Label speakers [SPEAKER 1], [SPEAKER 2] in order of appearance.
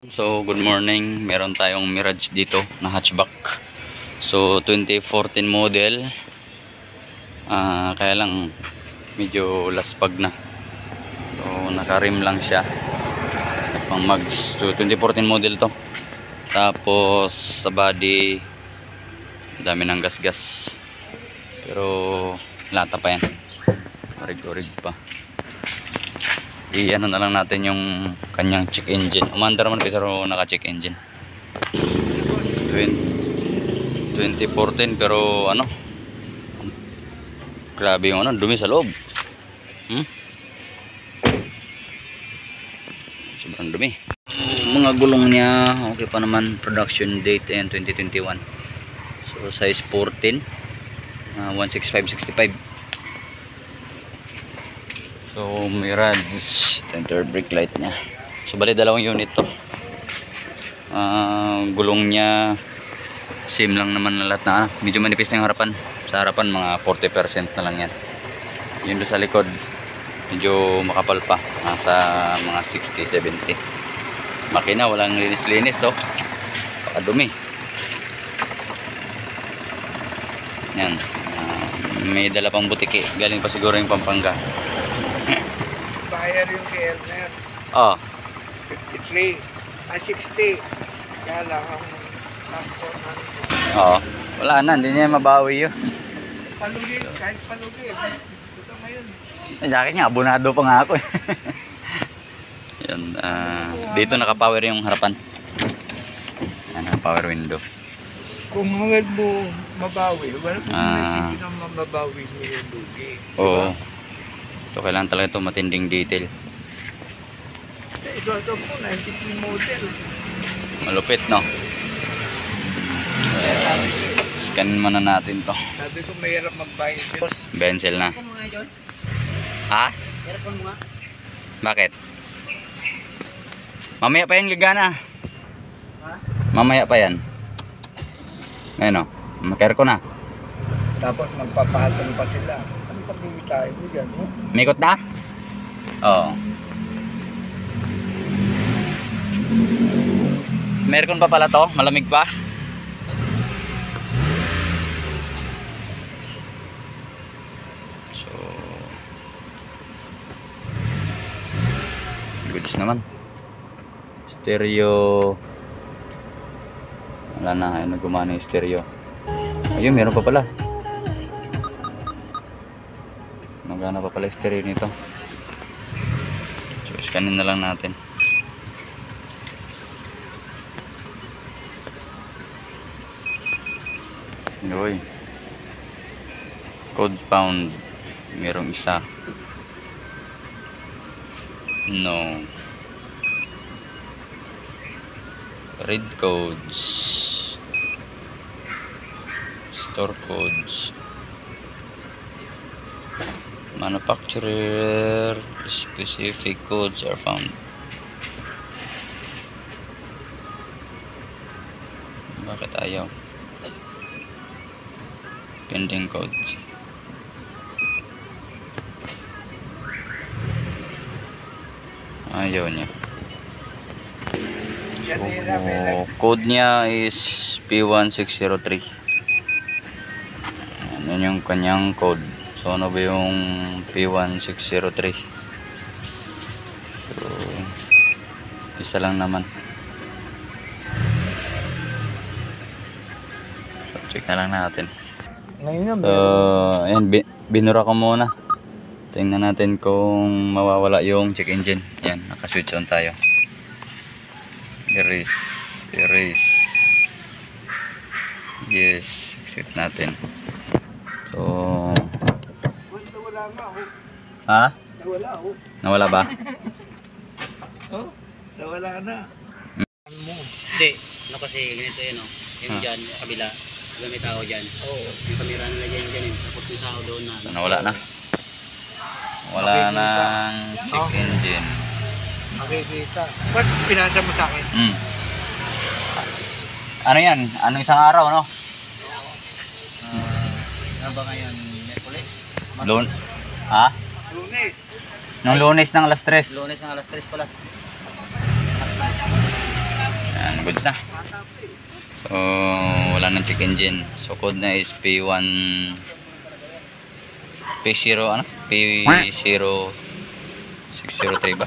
[SPEAKER 1] So good morning, meron tayong Mirage dito na hatchback. So 2014 model. Kaya lang medyo laspag na. So naka-rim lang siya. Pang mags. So 2014 model to. Tapos sa body dami ng gas-gas. Pero lata pa yan. Orig-orig pa. I-ano na lang natin yung kanyang check engine. Umanda naman pero naka-check engine. 2014 pero ano, grabe yung ano, dumi sa loob. Sobrang dumi. Mga gulong niya okay pa naman. Production date and 2021. So size 14, 165/65. So Mirage, third brake light nya. So bali dalawang unit to. Gulong nya same lang naman na lahat na. Medyo manipis na yung harapan. Sa harapan mga 40% na lang yan. Yung doon sa likod medyo makapal pa. Sa mga 60-70. Makina walang linis-linis, so pakadumi. Yan. May dala pang butiki. Galing pa siguro yung Pampanga.
[SPEAKER 2] Bayar yung kay Elmer. 53. 60. Kaya lang ang transport namin.
[SPEAKER 1] Wala na, hindi niya mabawi yun.
[SPEAKER 2] Palugi, kahit palugi. Gusto ngayon.
[SPEAKER 1] Jacket nga, abonado pa nga ako eh. Yan, dito naka-power yung harapan. Yan, naka-power window.
[SPEAKER 2] Kung hangad mo mabawi, wala kung naisipin na mababawi mo yung lugi.
[SPEAKER 1] Oo. So kailangan talaga ito matinding detail.
[SPEAKER 2] Ito po, 93 model.
[SPEAKER 1] Malupit, no? Scan muna natin to.
[SPEAKER 2] Sabi ko mahirap magbayad.
[SPEAKER 1] Bencel na. Ha? Bakit? Mamaya pa yan gagana. Mamaya pa yan. Ayun o. Makare ko na.
[SPEAKER 2] Tapos magpapahatan pa sila. Ano pag-ibig tayo mo dyan?
[SPEAKER 1] Mikot na? Oo. Meron pa pala to? Malamig pa? So goods naman. Stereo. Wala na, ayun, gumana yung stereo. Ayun, meron pa pala. Magana pa pala yung stereo nito. So scanin na lang natin. Yoy. Code found. Merong isa. No. Read codes. Store codes. Manufacturer specific codes are found. Bakit ayaw? Pending codes. Ayaw niya. So, code niya is P1603. Yan yung kanyang code. So ano ba yung P1603? So isa lang naman. So check na lang natin. So ayan, binura ko muna. Tingnan natin kung mawawala yung check engine. Yan, naka-switch on tayo. Erase. Yes, exit natin. So
[SPEAKER 2] Nawala nga ako.
[SPEAKER 1] ha?
[SPEAKER 2] Nawala ako.
[SPEAKER 1] Nawala ba?
[SPEAKER 2] Nawala na.
[SPEAKER 3] Hindi, ano kasi ganito yun, oh. Yung dyan, kabila, may tao dyan. Yung kamera nila dyan, tapos may tao doon na.
[SPEAKER 1] So, nawala na. Wala nang check engine.
[SPEAKER 2] Makikita. Ba't pinasa mo sa akin?
[SPEAKER 1] Ano yan? Anong isang araw, no?
[SPEAKER 3] Ano ba ngayon? Merkulis?
[SPEAKER 1] Ha?
[SPEAKER 2] Lunes.
[SPEAKER 1] Nung Lunes ng alas 3.
[SPEAKER 3] Lunes ng alas 3 pala.
[SPEAKER 1] goods na. So, wala nang check engine. So, code na is P1 P0 ano? P0603 ba?